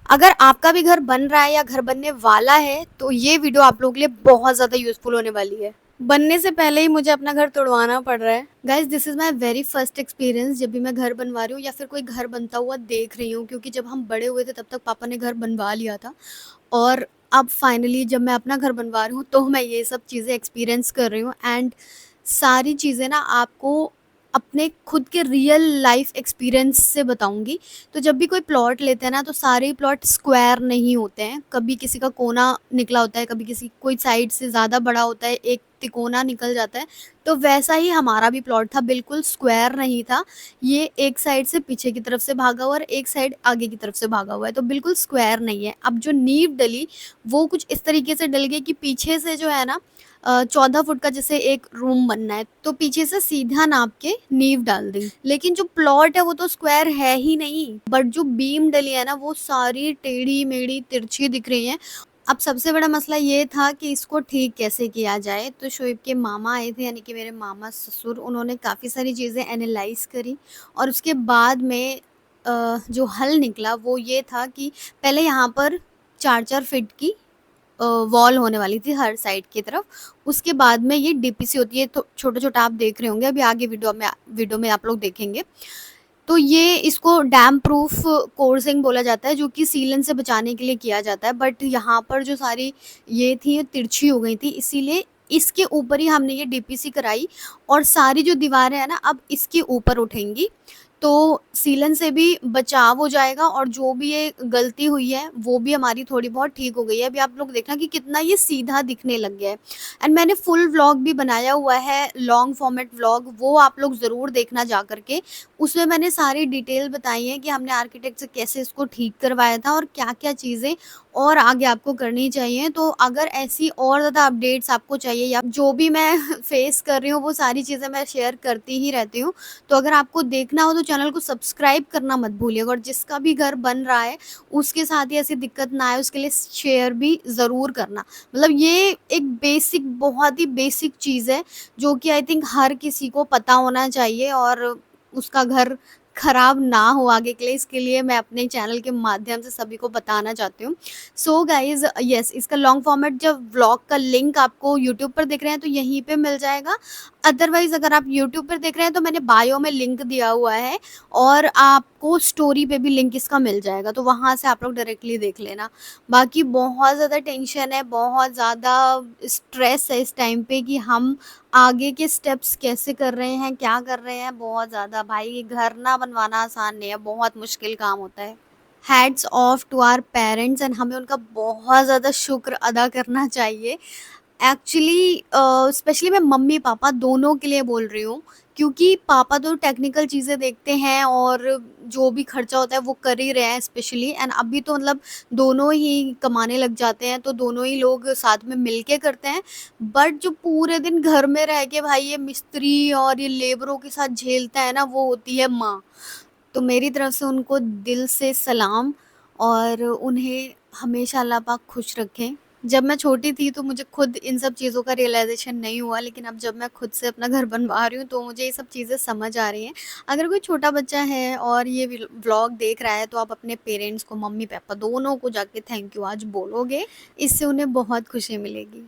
अगर आपका भी घर बन रहा है या घर बनने वाला है तो ये वीडियो आप लोगों के लिए बहुत ज़्यादा यूज़फुल होने वाली है। बनने से पहले ही मुझे अपना घर तुड़वाना पड़ रहा है। Guys this is my very first experience जब भी मैं घर बनवा रही हूँ या फिर कोई घर बनता हुआ देख रही हूँ, क्योंकि जब हम बड़े हुए थे तब तक पापा ने घर बनवा लिया था और अब फाइनली जब मैं अपना घर बनवा रही हूँ तो मैं ये सब चीज़ें एक्सपीरियंस कर रही हूँ। एंड सारी चीज़ें ना आपको अपने खुद के रियल लाइफ एक्सपीरियंस से बताऊंगी। तो जब भी कोई प्लॉट लेते हैं ना तो सारे ही प्लॉट स्क्वायर नहीं होते हैं, कभी किसी का कोना निकला होता है, कभी किसी कोई साइड से ज़्यादा बड़ा होता है, एक तिकोना निकल जाता है। तो वैसा ही हमारा भी प्लॉट था, बिल्कुल स्क्वायर नहीं था। ये एक साइड से पीछे की तरफ से भागा हुआ और एक साइड आगे की तरफ से भागा हुआ है, तो बिल्कुल स्क्वायर नहीं है। अब जो नींव डली वो कुछ इस तरीके से डल गई कि पीछे से जो है ना 14 फुट का जैसे एक रूम बनना है तो पीछे से सीधा नाप के नींव डाल दी, लेकिन जो प्लॉट है वो तो स्क्वायर है ही नहीं, बट जो बीम डली है ना वो सारी टेढ़ी मेढ़ी तिरछी दिख रही है। अब सबसे बड़ा मसला ये था कि इसको ठीक कैसे किया जाए, तो शोएब के मामा आए थे, यानी कि मेरे मामा ससुर, उन्होंने काफ़ी सारी चीज़ें एनालाइज करी और उसके बाद में जो हल निकला वो ये था कि पहले यहाँ पर 4-4 फीट की वॉल होने वाली थी हर साइड की तरफ। उसके बाद में ये डीपीसी होती है, तो छोटा-छोटा आप देख रहे होंगे, अभी आगे वीडियो में आप लोग देखेंगे। तो ये इसको डैम प्रूफ कोर्सिंग बोला जाता है, जो कि सीलन से बचाने के लिए किया जाता है। बट यहाँ पर जो सारी ये थी ये तिरछी हो गई थी, इसीलिए इसके ऊपर ही हमने ये डीपीसी कराई और सारी जो दीवारें हैं ना अब इसके ऊपर उठेंगी। तो सीलन से भी बचाव हो जाएगा और जो भी ये गलती हुई है वो भी हमारी थोड़ी बहुत ठीक हो गई है। अभी आप लोग देखना कि कितना ये सीधा दिखने लग गया है। एंड मैंने फुल व्लॉग भी बनाया हुआ है, लॉन्ग फॉर्मेट व्लॉग, वो आप लोग ज़रूर देखना जा करके। उसमें मैंने सारी डिटेल बताई है कि हमने आर्किटेक्ट से कैसे इसको ठीक करवाया था और क्या-क्या चीज़ें और आगे आपको करनी चाहिए। तो अगर ऐसी और ज़्यादा अपडेट्स आपको चाहिए या जो भी मैं फेस कर रही हूँ वो सारी चीज़ें मैं शेयर करती ही रहती हूँ। तो अगर आपको देखना हो तो चैनल को सब्सक्राइब करना मत भूलिएगा और जिसका भी घर बन रहा है उसके साथ ही ऐसी दिक्कत ना आए उसके लिए शेयर भी ज़रूर करना। मतलब ये एक बेसिक, बहुत ही बेसिक चीज़ है जो कि आई थिंक हर किसी को पता होना चाहिए और उसका घर खराब ना हो आगे के लिए, इसके लिए मैं अपने चैनल के माध्यम से सभी को बताना चाहती हूँ। सो गाइज़ यस, इसका लॉन्ग फॉर्मेट जब व्लॉग का लिंक आपको यूट्यूब पर देख रहे हैं तो यहीं पे मिल जाएगा। अदरवाइज़ अगर आप यूट्यूब पर देख रहे हैं तो मैंने बायो में लिंक दिया हुआ है और आपको स्टोरी पे भी लिंक इसका मिल जाएगा, तो वहाँ से आप लोग डायरेक्टली देख लेना। बाकी बहुत ज़्यादा टेंशन है, बहुत ज़्यादा स्ट्रेस है इस टाइम पे कि हम आगे के स्टेप्स कैसे कर रहे हैं, क्या कर रहे हैं, बहुत ज़्यादा। भाई घर ना बनवाना आसान नहीं है, बहुत मुश्किल काम होता है। Hats off to our parents and हमें उनका बहुत ज़्यादा शुक्र अदा करना चाहिए। एक्चुअली स्पेशली मैं मम्मी-पापा दोनों के लिए बोल रही हूँ, क्योंकि पापा तो टेक्निकल चीज़ें देखते हैं और जो भी खर्चा होता है वो कर ही रहे हैं स्पेशली। एंड अभी तो मतलब दोनों ही कमाने लग जाते हैं, तो दोनों ही लोग साथ में मिल के करते हैं। बट जो पूरे दिन घर में रह के भाई ये मिस्त्री और ये लेबरों के साथ झेलता है ना, वो होती है माँ। तो मेरी तरफ से उनको दिल से सलाम और उन्हें हमेशा अल्लाह पाक खुश रखें। जब मैं छोटी थी तो मुझे खुद इन सब चीज़ों का रियलाइज़ेशन नहीं हुआ, लेकिन अब जब मैं खुद से अपना घर बनवा रही हूँ तो मुझे ये सब चीज़ें समझ आ रही हैं। अगर कोई छोटा बच्चा है और ये व्लॉग देख रहा है तो आप अपने पेरेंट्स को, मम्मी-पापा दोनों को जाके थैंक यू आज बोलोगे, इससे उन्हें बहुत खुशी मिलेगी।